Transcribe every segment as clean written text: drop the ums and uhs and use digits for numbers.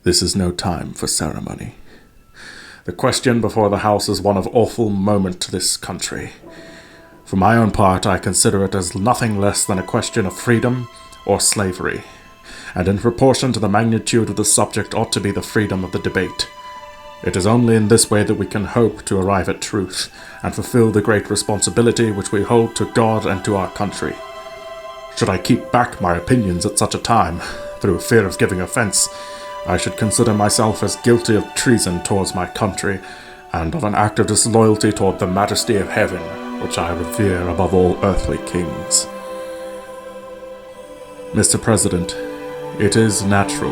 This is no time for ceremony. The question before the House is one of awful moment to this country. For my own part, I consider it as nothing less than a question of freedom or slavery, and in proportion to the magnitude of the subject ought to be the freedom of the debate. It is only in this way that we can hope to arrive at truth, and fulfill the great responsibility which we hold to God and to our country. Should I keep back my opinions at such a time, through fear of giving offence, I should consider myself as guilty of treason towards my country, and of an act of disloyalty toward the majesty of heaven, which I revere above all earthly kings. Mr. President, it is natural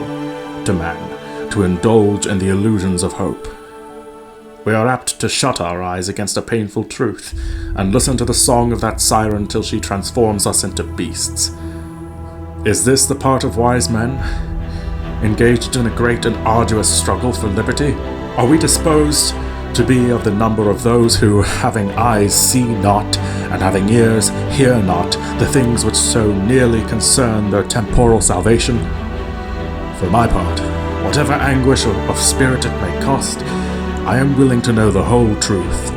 to man to indulge in the illusions of hope. We are apt to shut our eyes against a painful truth, and listen to the song of that siren till she transforms us into beasts. Is this the part of wise men? Engaged in a great and arduous struggle for liberty? Are we disposed to be of the number of those who, having eyes, see not, and having ears, hear not, the things which so nearly concern their temporal salvation? For my part, whatever anguish of spirit it may cost, I am willing to know the whole truth,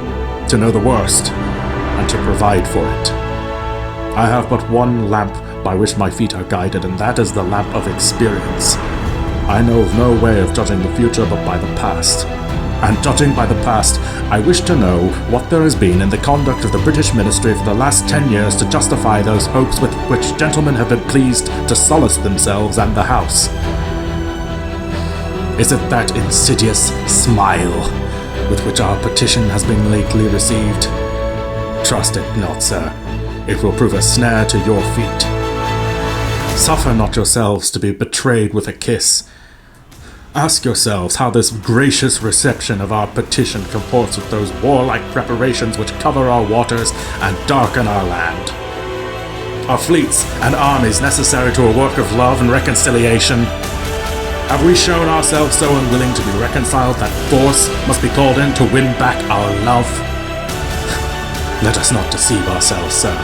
to know the worst, and to provide for it. I have but one lamp by which my feet are guided, and that is the lamp of experience. I know of no way of judging the future but by the past. And judging by the past, I wish to know what there has been in the conduct of the British ministry for the last 10 years to justify those hopes with which gentlemen have been pleased to solace themselves and the House. Is it that insidious smile with which our petition has been lately received? Trust it not, sir. It will prove a snare to your feet. Suffer not yourselves to be betrayed with a kiss. Ask yourselves how this gracious reception of our petition comports with those warlike preparations which cover our waters and darken our land. Are fleets and armies necessary to a work of love and reconciliation? Have we shown ourselves so unwilling to be reconciled that force must be called in to win back our love? Let us not deceive ourselves, sir.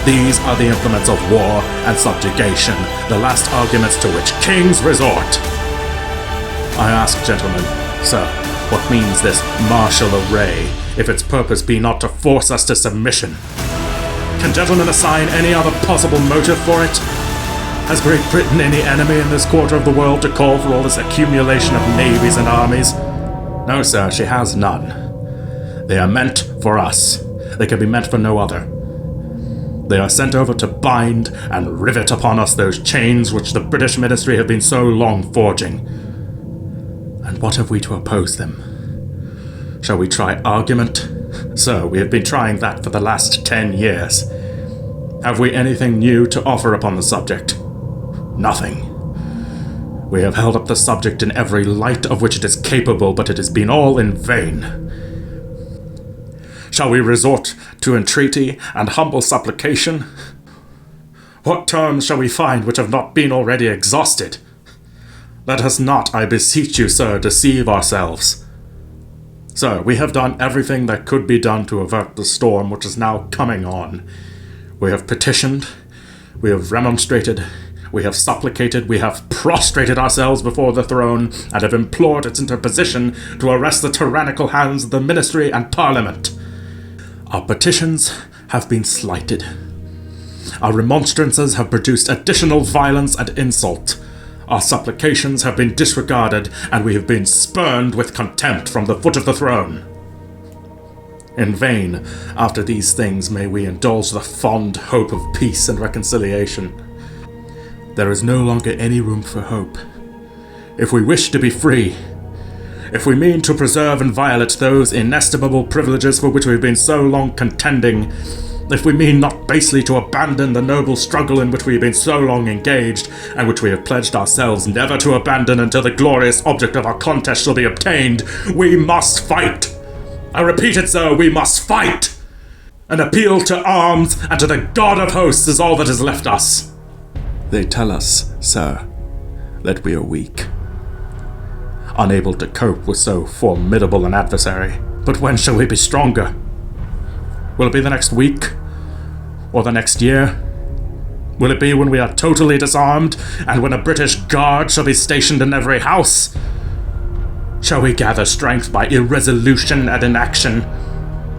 These are the implements of war and subjugation, the last arguments to which kings resort. I ask, gentlemen, sir, what means this martial array, if its purpose be not to force us to submission? Can gentlemen assign any other possible motive for it? Has Great Britain any enemy in this quarter of the world to call for all this accumulation of navies and armies? No, sir, she has none. They are meant for us. They can be meant for no other. They are sent over to bind and rivet upon us those chains which the British ministry have been so long forging. And what have we to oppose them? Shall we try argument? Sir, we have been trying that for the last 10 years. Have we anything new to offer upon the subject? Nothing. We have held up the subject in every light of which it is capable, but it has been all in vain. Shall we resort to entreaty and humble supplication? What terms shall we find which have not been already exhausted? Let us not, I beseech you, sir, deceive ourselves. Sir, we have done everything that could be done to avert the storm which is now coming on. We have petitioned, we have remonstrated, we have supplicated, we have prostrated ourselves before the throne, and have implored its interposition to arrest the tyrannical hands of the ministry and parliament. Our petitions have been slighted. Our remonstrances have produced additional violence and insult. Our supplications have been disregarded, and we have been spurned with contempt from the foot of the throne. In vain, after these things, may we indulge the fond hope of peace and reconciliation. There is no longer any room for hope. If we wish to be free, if we mean to preserve and violate those inestimable privileges for which we have been so long contending, if we mean not basely to abandon the noble struggle in which we have been so long engaged, and which we have pledged ourselves never to abandon until the glorious object of our contest shall be obtained, we must fight! I repeat it, sir, we must fight! An appeal to arms and to the God of hosts is all that is left us. They tell us, sir, that we are weak, unable to cope with so formidable an adversary. But when shall we be stronger? Will it be the next week? Or the next year? Will it be when we are totally disarmed, and when a British guard shall be stationed in every house? Shall we gather strength by irresolution and inaction?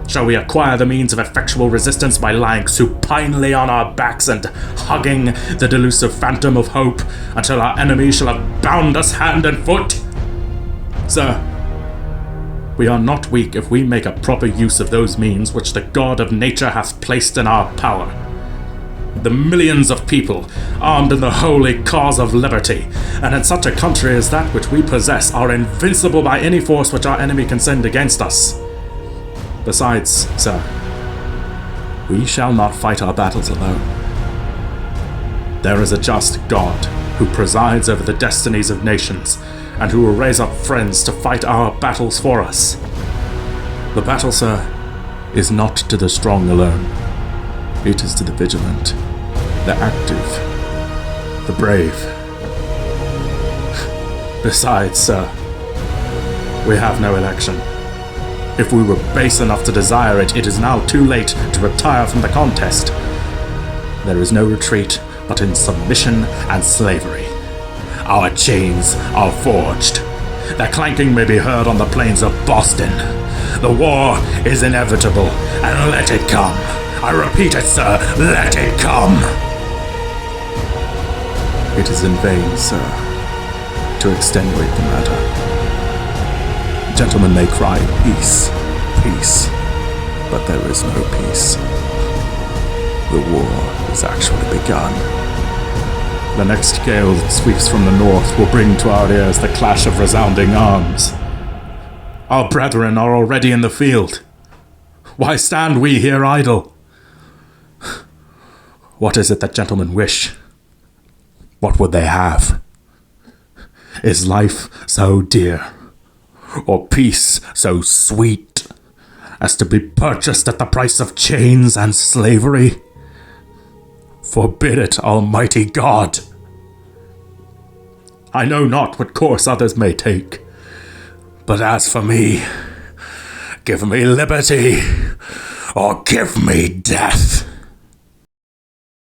Shall we acquire the means of effectual resistance by lying supinely on our backs and hugging the delusive phantom of hope until our enemy shall have bound us hand and foot? Sir, we are not weak if we make a proper use of those means which the God of nature hath placed in our power. The millions of people armed in the holy cause of liberty, and in such a country as that which we possess, are invincible by any force which our enemy can send against us. Besides, sir, we shall not fight our battles alone. There is a just God who presides over the destinies of nations, and who will raise up friends to fight our battles for us. The battle, sir, is not to the strong alone. It is to the vigilant, the active, the brave. Besides, sir, we have no election. If we were base enough to desire it, it is now too late to retire from the contest. There is no retreat but in submission and slavery. Our chains are forged. Their clanking may be heard on the plains of Boston. The war is inevitable, and let it come. I repeat it, sir, let it come. It is in vain, sir, to extenuate the matter. Gentlemen may cry, peace, peace, but there is no peace. The war is actually begun. The next gale that sweeps from the north will bring to our ears the clash of resounding arms. Our brethren are already in the field. Why stand we here idle? What is it that gentlemen wish? What would they have? Is life so dear, or peace so sweet, as to be purchased at the price of chains and slavery? Forbid it, Almighty God! I know not what course others may take, but as for me, give me liberty, or give me death.